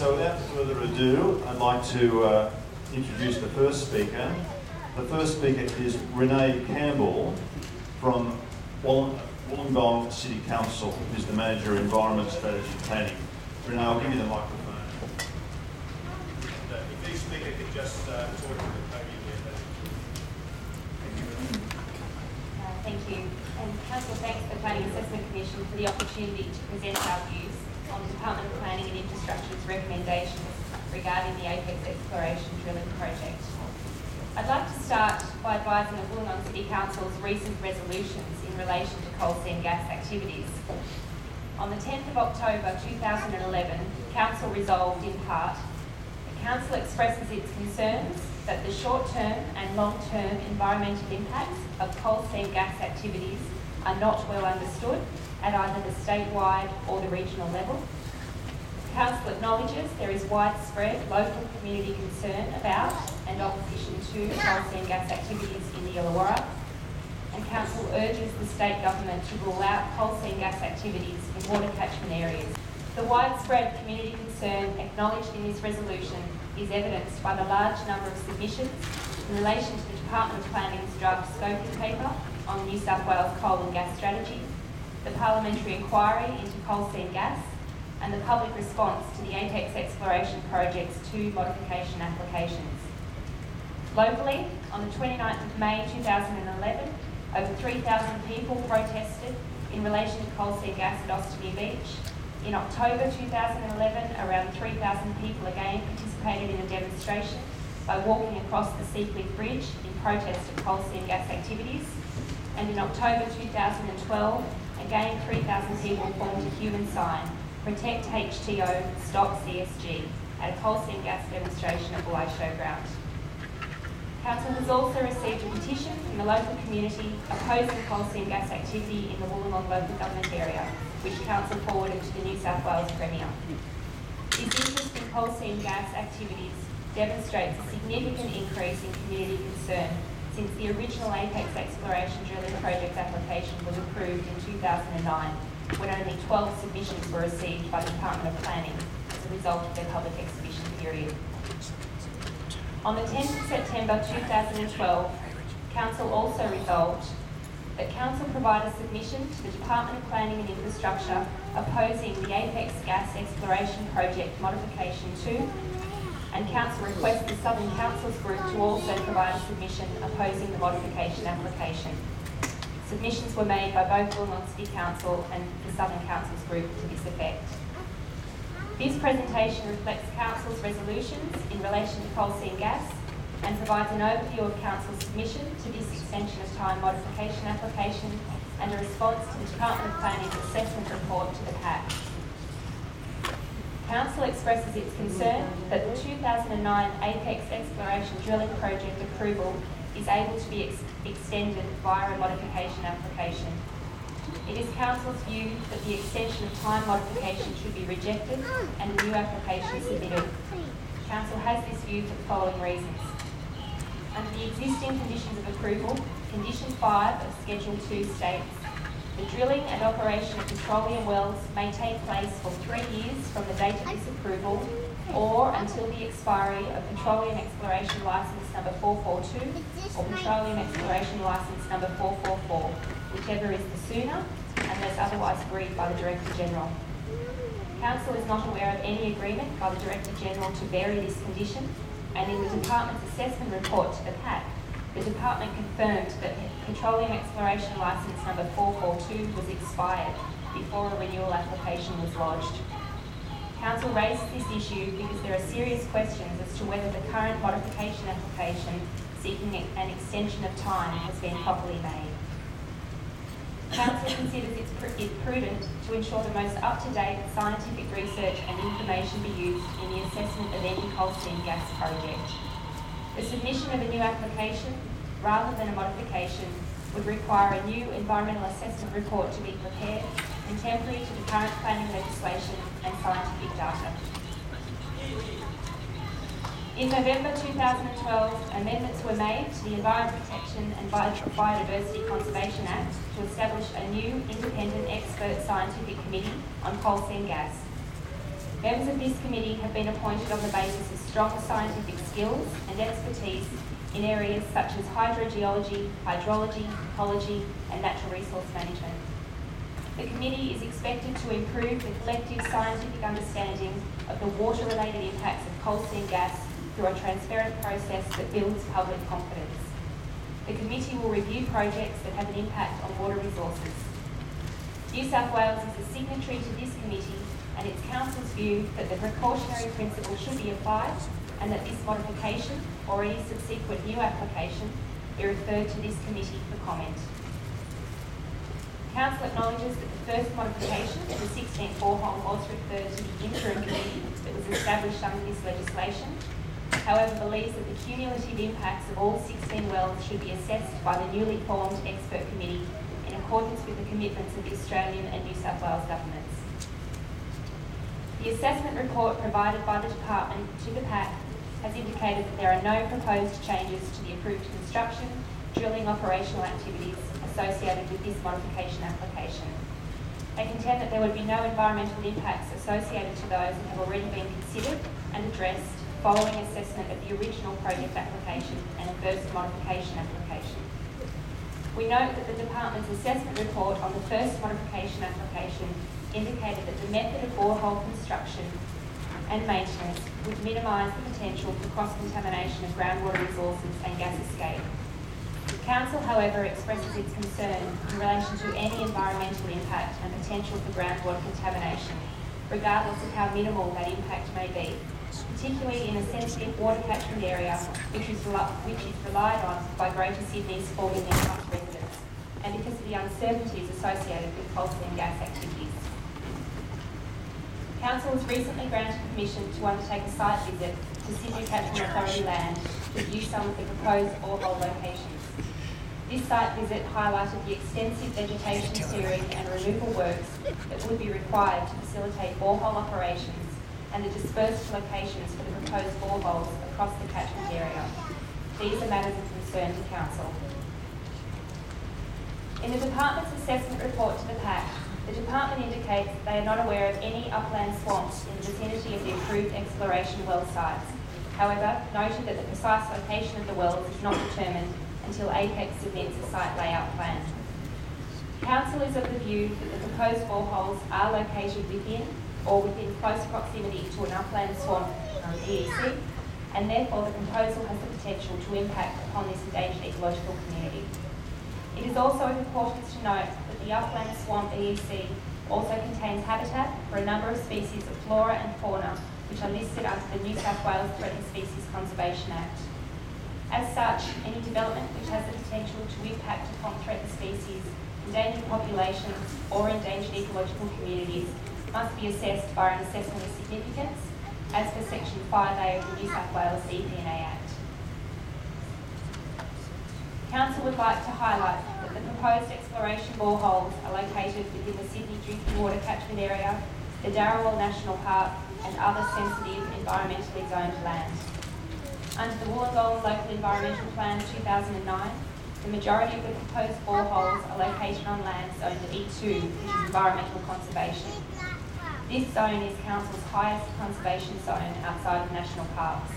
So without further ado, I'd like to introduce the first speaker. The first speaker is Renee Cambell from Wollongong City Council, who's the Manager of Environment Strategy Planning. Renee, I'll give you the microphone. If each speaker could just talk to the podium there. Thank you. And Council thanks the Planning Assessment Commission for the opportunity to present our views on the Department of Planning and Infrastructure's recommendations regarding the Apex Exploration Drilling Project. I'd like to start by advising of Wollongong City Council's recent resolutions in relation to coal seam gas activities. On the 10th of October 2011, Council resolved in part that Council expresses its concerns that the short-term and long-term environmental impacts of coal seam gas activities are not well understood at either the statewide or the regional level. Council acknowledges there is widespread local community concern about and opposition to coal seam gas activities in the Illawarra, and Council urges the state government to rule out coal seam gas activities in water catchment areas. The widespread community concern acknowledged in this resolution is evidenced by the large number of submissions in relation to the Department of Planning's draft scoping paper on New South Wales coal and gas strategy, the parliamentary inquiry into coal seam gas, and the public response to the Apex Exploration Project's 2 modification applications. Locally, on the 29th of May 2011, over 3,000 people protested in relation to coal seam gas at Ostomy Beach. In October 2011, around 3,000 people again participated in a demonstration by walking across the Seacliff Bridge in protest of coal seam gas activities. And in October 2012, again 3,000 people formed a human sign, Protect HTO, Stop CSG, at a coal seam gas demonstration at Bulli Showground. Council has also received a petition from the local community opposing coal seam gas activity in the Wollongong local government area, which Council forwarded to the New South Wales Premier. This interest in coal seam gas activities demonstrates a significant increase in community concern since the original Apex Exploration Drilling Project application was approved in 2009, when only 12 submissions were received by the Department of Planning as a result of their public exhibition period. On the 10th of September 2012, Council also resolved that Council provide a submission to the Department of Planning and Infrastructure opposing the Apex Gas Exploration Project Modification 2, and Council requests the Southern Councils Group to also provide a submission opposing the modification application. Submissions were made by both Wollongong City Council and the Southern Councils Group to this effect. This presentation reflects Council's resolutions in relation to coal seam gas and provides an overview of Council's submission to this extension of time modification application and a response to the Department of Planning's assessment report to the PAC. Council expresses its concern that the 2009 Apex Exploration Drilling Project approval is able to be extended via a modification application. It is Council's view that the extension of time modification should be rejected and a new application submitted. Council has this view for the following reasons. Under the existing conditions of approval, Condition 5 of Schedule 2 states, the drilling and operation of petroleum wells may take place for 3 years from the date of this approval or until the expiry of Petroleum Exploration Licence number 442 or Petroleum Exploration Licence number 444, whichever is the sooner, unless otherwise agreed by the Director General. Council is not aware of any agreement by the Director General to vary this condition, and in the Department's assessment report to the PAC, the Department confirmed that Petroleum Exploration Licence number 442 was expired before a renewal application was lodged. Council raises this issue because there are serious questions as to whether the current modification application seeking an extension of time has been properly made. Council considers it prudent to ensure the most up-to-date scientific research and information be used in the assessment of any coal seam gas project. The submission of a new application, rather than a modification, would require a new environmental assessment report to be prepared, contemporary to the current planning legislation and scientific data. In November 2012, amendments were made to the Environment Protection and Biodiversity Conservation Act to establish a new independent expert scientific committee on coal seam gas. Members of this committee have been appointed on the basis of strong scientific skills and expertise in areas such as hydrogeology, hydrology, ecology and natural resource management. The committee is expected to improve the collective scientific understanding of the water-related impacts of coal seam gas through a transparent process that builds public confidence. The committee will review projects that have an impact on water resources. New South Wales is a signatory to this committee, and it's Council's view that the precautionary principle should be applied and that this modification or any subsequent new application be referred to this committee for comment. Council acknowledges that the first modification of the 16th borehole was referred to the interim committee that was established under this legislation, however believes that the cumulative impacts of all 16 wells should be assessed by the newly formed expert committee in accordance with the commitments of the Australian and New South Wales governments. The assessment report provided by the Department to the PAC has indicated that there are no proposed changes to the approved construction, drilling operational activities associated with this modification application. They contend that there would be no environmental impacts associated to those that have already been considered and addressed following assessment of the original project application and a first modification application. We note that the Department's assessment report on the first modification application indicated that the method of borehole construction and maintenance would minimise the potential for cross-contamination of groundwater resources and gas escape. Council, however, expresses its concern in relation to any environmental impact and potential for groundwater contamination, regardless of how minimal that impact may be, particularly in a sensitive water catchment area which is relied on by Greater Sydney's falling income residents, and because of the uncertainties associated with coal seam gas activities. Council has recently granted permission to undertake a site visit to Sydney Catchment Authority land to view some of the proposed borehole locations. This site visit highlighted the extensive vegetation clearing and removal works that would be required to facilitate borehole operations and the dispersed locations for the proposed boreholes across the catchment area. These are matters of concern to Council. In the Department's assessment report to the PAC, the Department indicates that they are not aware of any upland swamps in the vicinity of the approved exploration well sites. However, noted that the precise location of the wells is not determined until APEX submits a site layout plan. Council is of the view that the proposed boreholes are located within or within close proximity to an upland swamp EEC, and therefore the proposal has the potential to impact upon this endangered ecological community. It is also of importance to note that the upland swamp EEC also contains habitat for a number of species of flora and fauna which are listed under the New South Wales Threatened Species Conservation Act. As such, any development which has the potential to impact upon threatened species, endangered populations or endangered ecological communities must be assessed by an assessment of significance as per Section 5A of the New South Wales EPA Act. Council would like to highlight that the proposed exploration boreholes are located within the Sydney drinking water catchment area, the Darawal National Park and other sensitive environmentally zoned land. Under the Wollongong Local Environmental Plan 2009, the majority of the proposed boreholes are located on land zoned E2, which is environmental conservation. This zone is Council's highest conservation zone outside of national parks.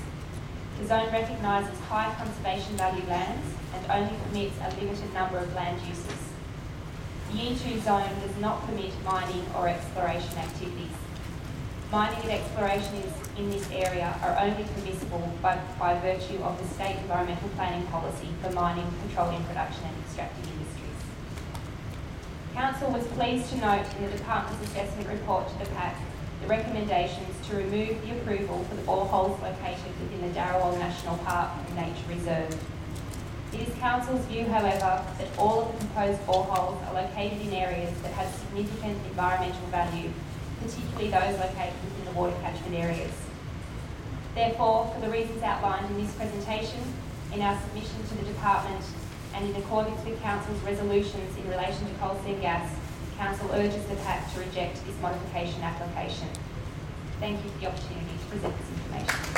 The zone recognises high conservation value lands and only permits a limited number of land uses. The E2 zone does not permit mining or exploration activities. Mining and exploration in this area are only permissible by virtue of the state environmental planning policy for mining, petroleum production and extractive industries. Council was pleased to note in the Department's assessment report to the PAC the recommendations to remove the approval for the boreholes located within the Darawal National Park and Nature Reserve. It is Council's view, however, that all of the proposed boreholes are located in areas that have significant environmental value, particularly those located within the water catchment areas. Therefore, for the reasons outlined in this presentation, in our submission to the Department and in accordance with Council's resolutions in relation to coal seam gas, Council urges the PAC to reject this modification application. Thank you for the opportunity to present this information.